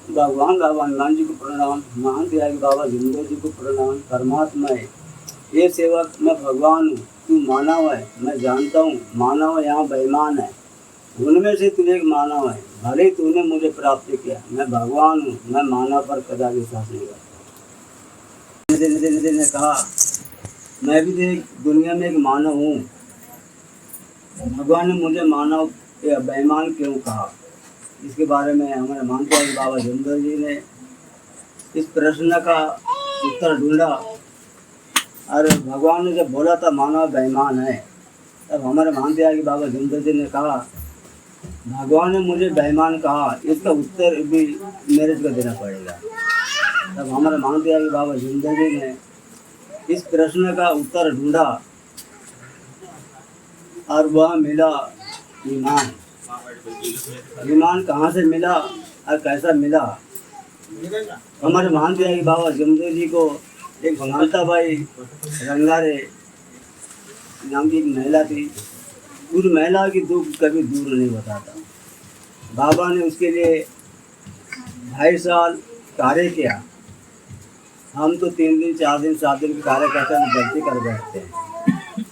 भगवान बाबा हनुमान जी को प्रणाम, महान त्यागी बाबा जिंदर जी को प्रणाम। परमात्मा है ये सेवक, मैं भगवान हूँ, तू मानव है, मैं जानता हूँ मानव यहाँ बेईमान है, उनमें से तू एक मानव है, भले ही तूने मुझे प्राप्त किया, मैं भगवान हूँ, मैं मानव पर कदापि विश्वास नहीं करता। ने कहा मैं भी देख दुनिया में एक मानव हूँ, भगवान ने मुझे मानव या बेईमान क्यों कहा, इसके बारे में हमारे मानते हैं बाबा जिंदर जी ने इस प्रश्न का उत्तर ढूंढा। और भगवान ने जब बोला था मानव बेईमान है, तब हमारे मानते हैं कि बाबा जिंदर जी ने कहा भगवान ने मुझे बेईमान कहा, इसका उत्तर भी मेरे को देना पड़ेगा। तब हमारे मानते हैं कि बाबा जिंदर जी ने इस प्रश्न का उत्तर ढूंढा और वह मिला ईमान। ईमान कहाँ से मिला और कैसा मिला? हमारे मानते हैं कि बाबा जिंदर जी को एक भगवंता बाई रंगारे नाम की एक महिला थी, उस महिला की दुख कभी दूर नहीं होता था। बाबा ने उसके लिए 2.5 साल कार्य किया। हम तो 3 दिन 4 दिन 7 दिन के कार्य करते हैं, गलती कर बैठते हैं।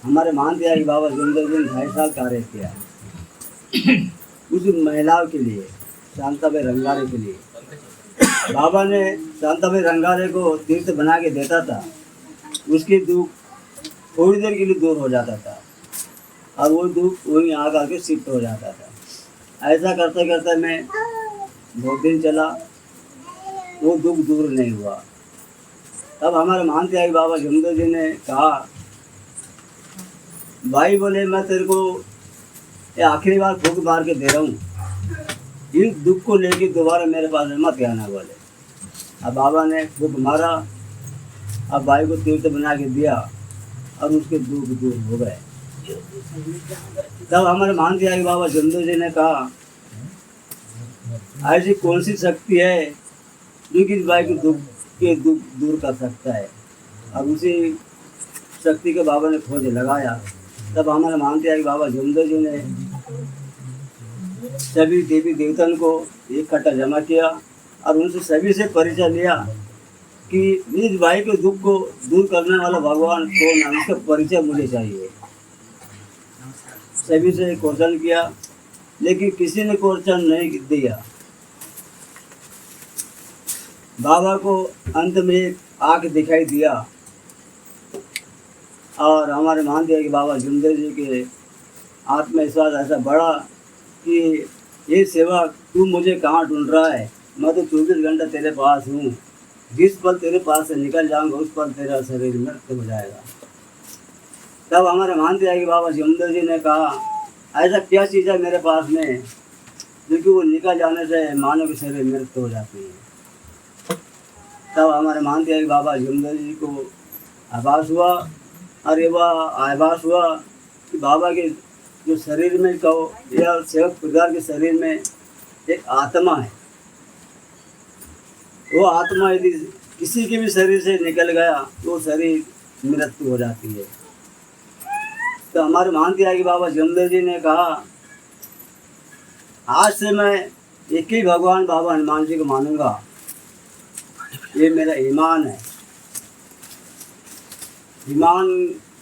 हमारे मानते हैं कि बाबा जिंदर जी ने 2.5 साल कार्य किया उस महिलाओं के लिए, शांताबाई रंगारे के लिए। बाबा ने शांताबाई रंगारे को तीर्थ बना के देता था, उसकी दुख थोड़ी देर के लिए दूर हो जाता था और वो दुख वहीं आ करके शिफ्ट हो जाता था। ऐसा करते करते मैं 2 दिन चला, वो दुख दूर नहीं हुआ। तब हमारे मानते हैं बाबा जिंदर जी ने कहा भाई बोले मैं तेरे को ये आखिरी बार फूंक मार के दे रहा हूँ, इस दुख को लेके दोबारा मेरे पास मत आना बोले। अब बाबा ने फूंक मारा, अब भाई को तीर्थ बना के दिया और उसके दुख दूर हो गए। तब हमारे मानते हैं बाबा जिंदर जी ने कहा ऐसी कौन सी शक्ति है जो कि इस भाई के दुख दूर कर सकता है, और उसी शक्ति के बाबा ने खोज लगाया। तब हमारे मानते हैं कि बाबा जिंदर जी ने सभी देवी देवताओं को इकट्ठा जमा किया और उनसे सभी से परिचय लिया कि इस भाई के दुख को दूर करने वाला भगवान कौन है, उसका परिचय मुझे चाहिए। सभी से क्वेश्चन किया, लेकिन किसी ने क्वेश्चन नहीं दिया। बाबा को अंत में एक आँख दिखाई दिया और हमारे मानते हैं कि बाबा जिंदर जी के आत्मविश्वास ऐसा बढ़ा कि ये सेवा तू मुझे कहाँ ढूंढ रहा है, मैं तो 24 घंटा तेरे पास हूँ, जिस पल तेरे पास से निकल जाऊँगा उस पल तेरा शरीर मृत हो जाएगा। तब हमारे मानते हैं कि बाबा जिंदर जी ने कहा ऐसा क्या चीज़ है मेरे पास में जो कि वो निकल जाने से मानव के शरीर मृत हो जाती है। तब हमारे मानते हैं कि बाबा जिंदर जी को आभास हुआ, और ये वह आभास हुआ कि बाबा के जो शरीर में कहो या सेवक परिवार के शरीर में एक आत्मा है, वो आत्मा यदि किसी के भी शरीर से निकल गया तो शरीर मृत्यु हो जाती है। तो हमारे मानते हैं कि बाबा जिंदर जी ने कहा आज से मैं एक ही भगवान बाबा हनुमान जी को मानूंगा, ये मेरा ईमान है। ईमान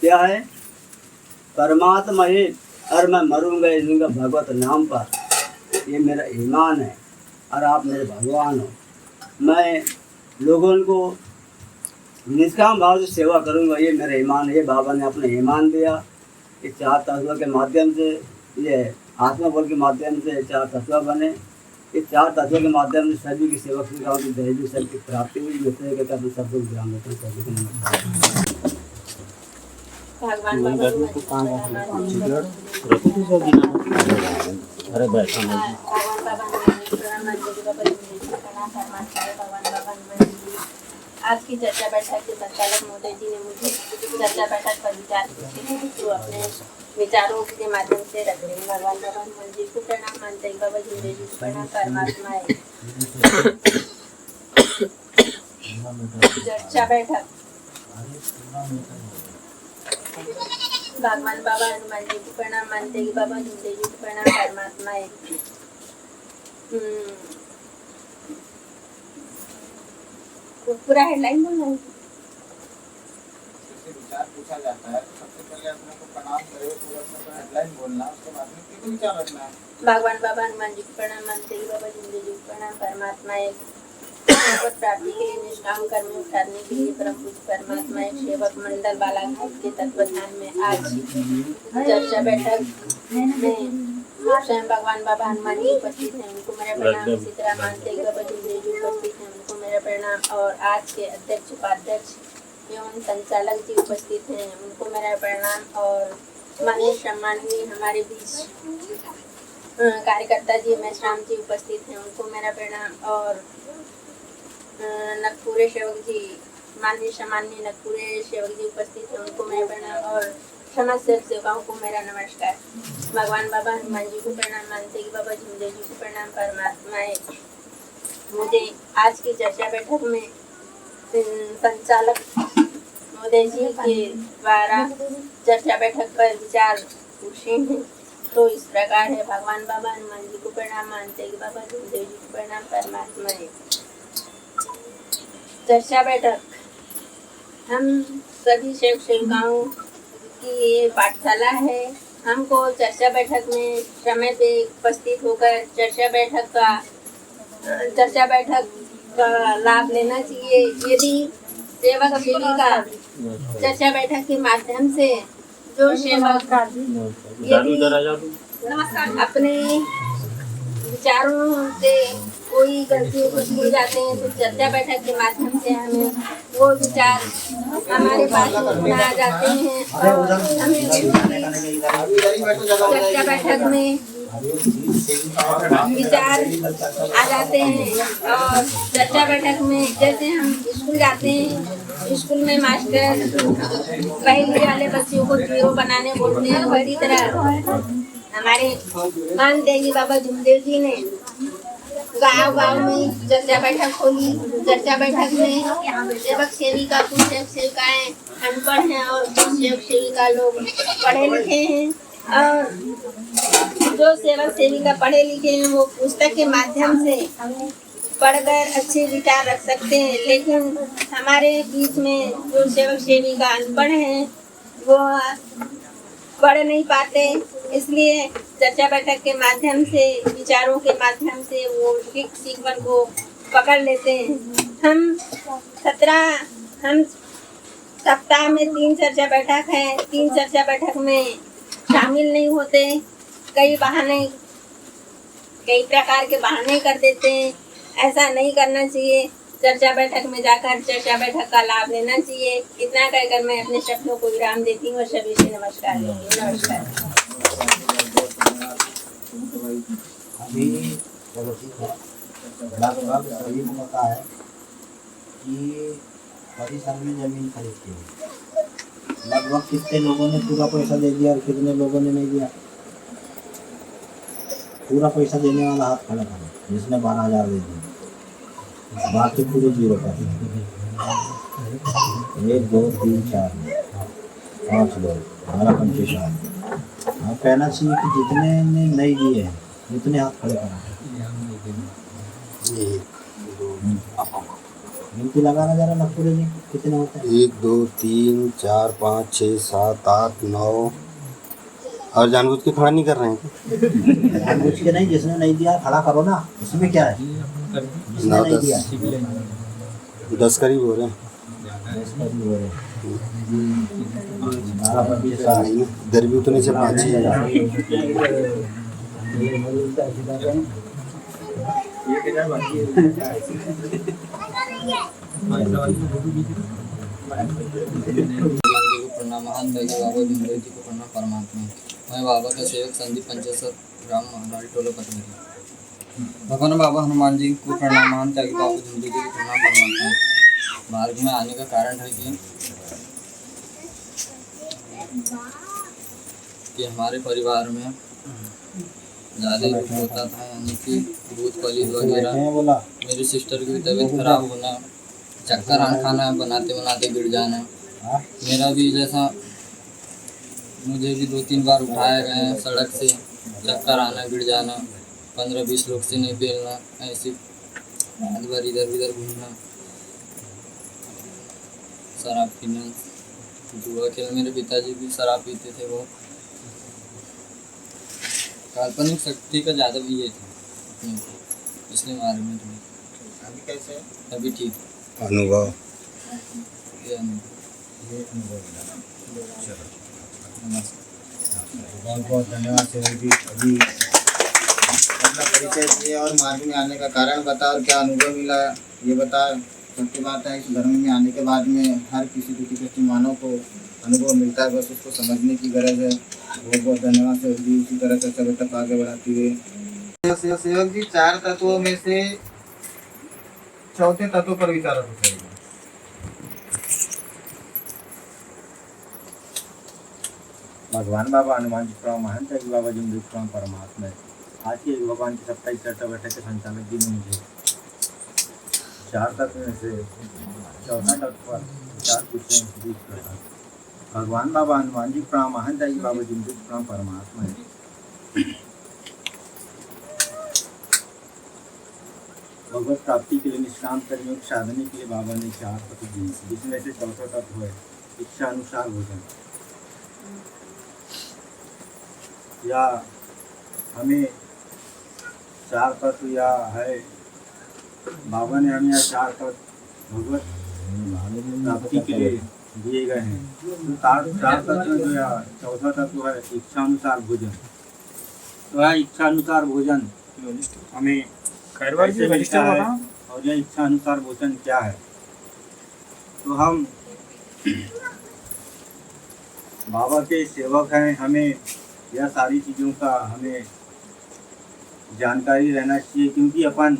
क्या है? परमात्मा एक, और मैं मरूंगा इनका भगवत नाम पर, ये मेरा ईमान है और आप मेरे भगवान हो। मैं लोगों को निष्काम भाव से सेवा करूंगा, ये मेरा ईमान है। ये बाबा ने अपना ईमान दिया। ये 4 तत्वों के माध्यम से, ये आत्मा बल के माध्यम से 4 तत्व बने। इस 4 तत्वों के माध्यम से सभी की सेवक सेविकाओं की दैवी सब की प्राप्ति हुई। विषय के अपने सब लोग ध्यान देते हैं। सभी को नमस्कार। अरे बैठा आज की चर्चा बैठक के संचालक महोदय जी ने मुझे चर्चा बैठक पर विचार जो अपने विचारों के माध्यम से रख रहे हैं। भगवान भगवान जी को प्रणाम, मानते हैं बाबा जिंदर जी को प्रणाम। परमात्मा है चर्चा बैठक भगवान बाबा हनुमान जी को प्रणाम मानते कि बाबा झूले जी को प्रणाम परमात्मा है। पूरा हेडलाइन बोलना है। विचार पूछा जाता है तो सबसे पहले अपने को प्रणाम करे, पूरा अपना हेडलाइन बोलना, उसके बाद में क्या विचार रखना है। भगवान बाबा हनुमान जी को प्रणाम मानते कि बाबा झूले जी को प्रणाम परमात्मा है। भगवत प्राप्ति के लिए निष्काम कर्म उठाने के लिए परम पूज्य परमात्मा एक सेवक मंडल बालाघाट के तत्वाधान में आज चर्चा बैठक में स्वयं भगवान बाबा हनुमान जी उपस्थित हैं, उनको मेरा प्रणाम। इसी तरह मानते कि बाबा झूले जी उपस्थित हैं, उनको मेरा प्रणाम। और आज के अध्यक्ष उपाध्यक्ष एवं संचालक जी उपस्थित हैं, उनको मेरा प्रणाम। और माननीय सम्माननीय हमारे बीच कार्यकर्ता जी महेश राम जी उपस्थित हैं, उनको मेरा प्रणाम। और नगपुरे सेवक जी, माननीय सम्माननीय नगपुरे सेवक जी उपस्थित हैं, उनको मेरा प्रणाम। और समाज सेवकाओं को मेरा नमस्कार। भगवान बाबा हनुमान जी को प्रणाम मानते कि बाबा झूले जी को प्रणाम परमात्माएं। मुझे आज की चर्चा बैठक में संचालक मोदी जी के द्वारा चर्चा बैठक पर विचार पूछे हैं, तो इस प्रकार है। भगवान बाबा हनुमान जी को प्रणाम मानते कि बाबा झूले जी को प्रणाम परमात्माएं। चर्चा बैठक हम सभी सेवक सेविकाओं की ये पाठशाला है। हमको चर्चा बैठक में समय पे उपस्थित होकर चर्चा बैठक का लाभ लेना चाहिए। यदि सेवक सेविका चर्चा बैठक के माध्यम से जो सेवक अपने विचारों से कोई गलतियों को भूल जाते हैं, तो चर्चा बैठक के माध्यम से हमें वो विचार हमारे पास आ जाते हैं और हमें चर्चा बैठक में विचार आ जाते हैं। और चर्चा बैठक में जैसे हम स्कूल जाते हैं, स्कूल में मास्टर पहले वाले बच्चों को जीरो बनाने बोलते हैं, वही तरह हमारे मानते कि बाबा झूमदेव जी ने गाँव में चर्चा बैठक खोली। चर्चा बैठक में सेवक सेविका कुछ सेवक सेविकाएं अनपढ़ हैं और कुछ सेवक सेविका लोग पढ़े लिखे हैं। और जो सेवक सेविका पढ़े लिखे हैं वो पुस्तक के माध्यम से पढ़कर अच्छे विचार रख सकते हैं, लेकिन हमारे बीच में जो सेवक सेविका अनपढ़ हैं वो पढ़ नहीं पाते। इसलिए चर्चा बैठक के माध्यम से, विचारों के माध्यम से वो सीखवन को पकड़ लेते हैं। हम सप्ताह में 3 चर्चा बैठक है, 3 चर्चा बैठक में शामिल नहीं होते। कई प्रकार के बहाने कर देते हैं। ऐसा नहीं करना चाहिए। चर्चा बैठक में जाकर चर्चा बैठक का लाभ लेना चाहिए। इतना कहकर मैं अपने शब्दों को विराम देती हूँ और सभी से नमस्कार देती हूँ। नमस्कार। अभी बड़ा सवाल सभी को पता है कि परिसर में जमीन खरीद के लगभग कितने लोगों ने पूरा पैसा दे दिया और कितने लोगों ने नहीं दिया। पूरा पैसा देने वाला हाथ खड़ा करो, जिसने 12,000 दे दिया, बाकी पूरे 0 पैसे। 1 2 3 4 5 लोग 12 25 आप कहना चाहिए कि जितने ने नहीं दिए हैं उतने हाथ खड़े करा। गिनती लगाना जरा नखुरे जी कितने होते हैं। 1 2 3 4 5 6 7 8 9। और जानबूझ के खड़ा नहीं कर रहे हैं। जानबूझ के नहीं, जिसने नहीं दिया खड़ा करो ना, इसमें क्या है। जिसने नहीं दिया 10 करीब हो रहे हैं। 10 करीब हो रहे हैं। इधर भी उतने से 5 प्रणाम महान दैव बाबा झूमदेव जी को प्रणाम परमात्मा। मैं बाबा का सेवक संदीप पंचेश्वर ग्राम महाराज टोला पटवरी। भगवान बाबा हनुमान जी को प्रणाम। महान त्यागी बाबा झूमदेव जी को प्रणाम परमात्मा। मार्ग में आने का कारण है कि हमारे परिवार में ज़्यादा दुख होता था, यानी कि भूत पलीत वगैरह। मेरी सिस्टर की तबीयत खराब होना, चक्कर खाना, बनाते बनाते गिर जाना। मेरा भी जैसा मुझे भी 2-3 बार उठाए गए हैं सड़क से, चक्कर आना, गिर जाना, 15-20 लोग से नहीं पेलना, ऐसे रात भर इधर उधर घूमना, शराब पीना, जुआ खेल। मेरे पिताजी भी शराब पीते थे। वो काल्पनिक शक्ति का ज़्यादा भी ये था, इसलिए मारे में थोड़ी। अभी कैसे है? अभी ठीक अनुभव ये अनुभव। ये अनुभव मिला। चलो, नमस्कार। बहुत बहुत धन्यवाद सेवक जी। अभी अपना परिचय दिए और मार्ग में आने का कारण बता और क्या अनुभव मिला ये बता। सबकी बात है, इस धर्म में आने के बाद में हर किसी दुखी मानव को अनुभव मिलता है, बस उसको समझने की गरज है। बहुत बहुत धन्यवाद सेवक जी। इसी तरह चर्चा बैठक आगे बढ़ाते हुए सेवक जी 4 तत्वों में से चौथे तत्व पर विचार होता है। भगवान बाबा हनुमान जी प्रणाम, महंत जी बाबा जी प्रणाम, परमात्मा। आज की भगवान की 27 चर्चा बैठक के संचालक जी ने मुझे 4 तत्व में से चौथा तत्व पर विचार पूछे हैं। भगवान बाबा हनुमान जी प्रणाम, महंत जी बाबा जी प्रणाम, परमात्मा। भगवत प्राप्ति के लिए निष्काम कर्मयोग साधने के लिए बाबा ने 4 तत्व दिए, जिसमें से चौथा तत्व है इच्छा अनुसार भोजन। या हमें 4 तत्व या है, बाबा ने हमें 4 तत्व भगवत प्राप्ति के लिए दिए गए हैं। तो 4 तत्व जो या चौथा तत्व है इच्छा अनुसार भोजन। तो यह इच्छा अनुसार भोजन हमें कैसे मिलता है और यह इच्छा अनुसार भोजन क्या है? तो हम बाबा के सेवक हैं, हमें यह सारी चीज़ों का हमें जानकारी रहना चाहिए, क्योंकि अपन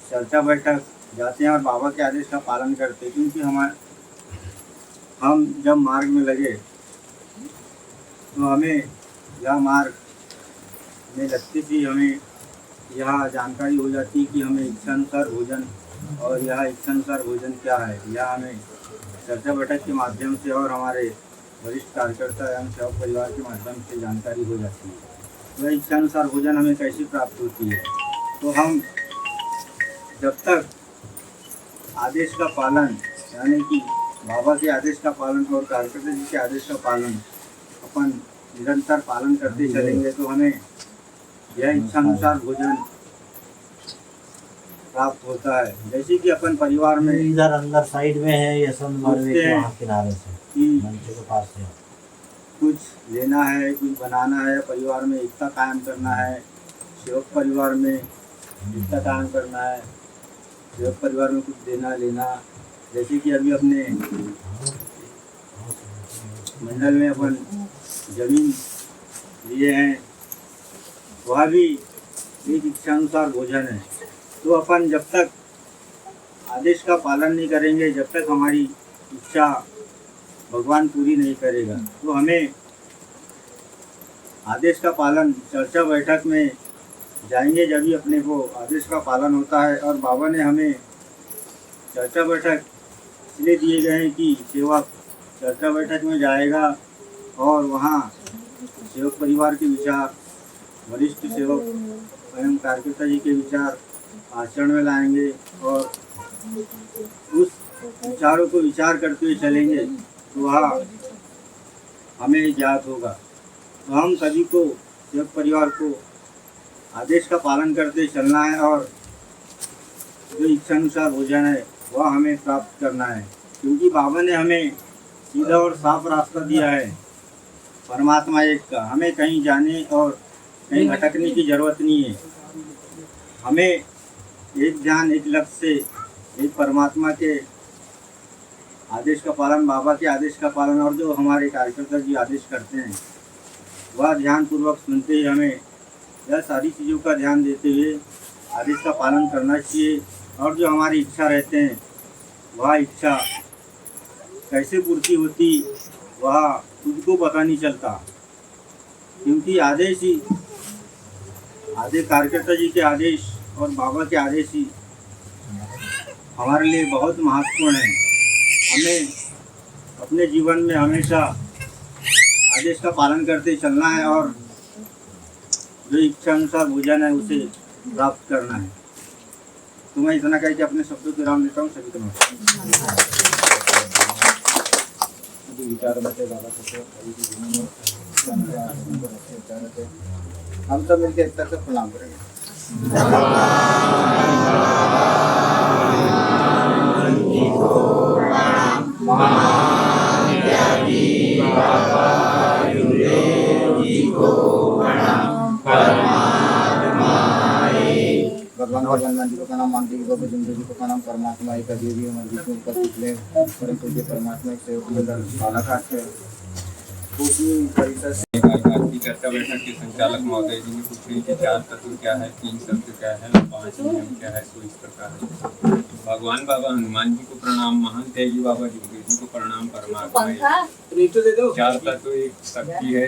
चर्चा बैठक जाते हैं और बाबा के आदेश का पालन करते हैं। क्योंकि हम जब मार्ग में लगे तो हमें यह मार्ग में लगते ही हमें यह जानकारी हो जाती है कि हमें इच्छानुसार भोजन और यह इच्छानुसार भोजन क्या है, यह हमें चर्चा बैठक के माध्यम से और हमारे वरिष्ठ कार्यकर्ता एवं सेवक परिवार के माध्यम से जानकारी हो जाती है। वह इच्छानुसार भोजन हमें कैसे प्राप्त होती है? तो हम जब तक आदेश का पालन, यानी कि बाबा के आदेश का पालन और कार्यकर्ता जी के आदेश का पालन अपन निरंतर पालन करते चलेंगे तो हमें यह इच्छानुसार भोजन प्राप्त होता है। जैसे कि अपन परिवार में इधर अंदर साइड में है यशवंत मार्ग के वहाँ किनारे से कि मंच के पास से कुछ लेना है, कुछ बनाना है, परिवार में एकता कायम करना है, सेवक परिवार में एकता कायम करना है, सेवक परिवार में कुछ देना लेना। जैसे कि अभी अपने मंडल में अपन जमीन लिए हैं, वह भी एक इच्छानुसार भोजन है। तो अपन जब तक आदेश का पालन नहीं करेंगे, जब तक हमारी इच्छा भगवान पूरी नहीं करेगा, तो हमें आदेश का पालन चर्चा बैठक में जाएंगे जब भी अपने को आदेश का पालन होता है। और बाबा ने हमें चर्चा बैठक इसलिए दिए गए हैं कि सेवक चर्चा बैठक में जाएगा और वहाँ सेवक परिवार के विचार, वरिष्ठ सेवक एवं कार्यकर्ता जी के विचार आचरण में लाएंगे और उस विचारों को विचार करते हुए चलेंगे तो वह हमें ज्ञात होगा। तो हम सभी को, सेवक परिवार को आदेश का पालन करते चलना है और जो इच्छानुसार भोजन है वह हमें प्राप्त करना है। क्योंकि बाबा ने हमें सीधा और साफ रास्ता दिया है परमात्मा एक का, हमें कहीं जाने और कहीं भटकने की ज़रूरत नहीं है। हमें एक ध्यान, एक लक्ष्य से, एक परमात्मा के आदेश का पालन, बाबा के आदेश का पालन और जो हमारे कार्यकर्ता जी आदेश करते हैं वह ध्यानपूर्वक सुनते ही हमें यह सारी चीज़ों का ध्यान देते हुए आदेश का पालन करना चाहिए। और जो हमारी इच्छा रहते हैं वह इच्छा कैसे पूर्ति होती वह खुद को पता नहीं चलता, क्योंकि आदेश ही, आदेश कार्यकर्ता जी के आदेश और बाबा के आदेश ही हमारे लिए बहुत महत्वपूर्ण है। हमें अपने जीवन में हमेशा आदेश का पालन करते चलना है और जो इच्छा अनुसार भोजन है उसे प्राप्त करना है। तो मैं इतना कह के अपने शब्दों को विराम देता हूँ। सभी को हम सब मिलकर एक तरह से प्रणाम करेंगे। भगवान और हनुमान जी को प्रणाम, मानते जी को प्रणाम, परमात्मा एक देवी और विष्णु का पिछले परंतु ये परमात्मा एक सेवक बालाघाट है उसी परिसर से आज की चर्चा बैठक के संचालक महोदय जी ने पूछे कि 4 तत्व क्या है, 3 शब्द क्या है, 5 नियम क्या है। तो इस प्रकार है। भगवान बाबा हनुमान जी को प्रणाम, महान त्यागी बाबा जमदेव जी को प्रणाम, परमात्मा 4 तत्व एक शक्ति है,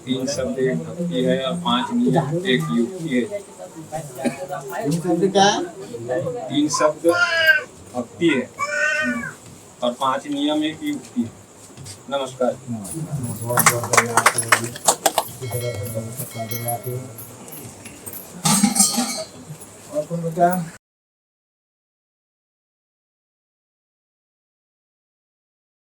3 शब्द एक भक्ति है और 5 नियम एक युक्ति है। 3 शब्द भक्ति है और 5 नियम एक युक्ति है। नमस्कार। और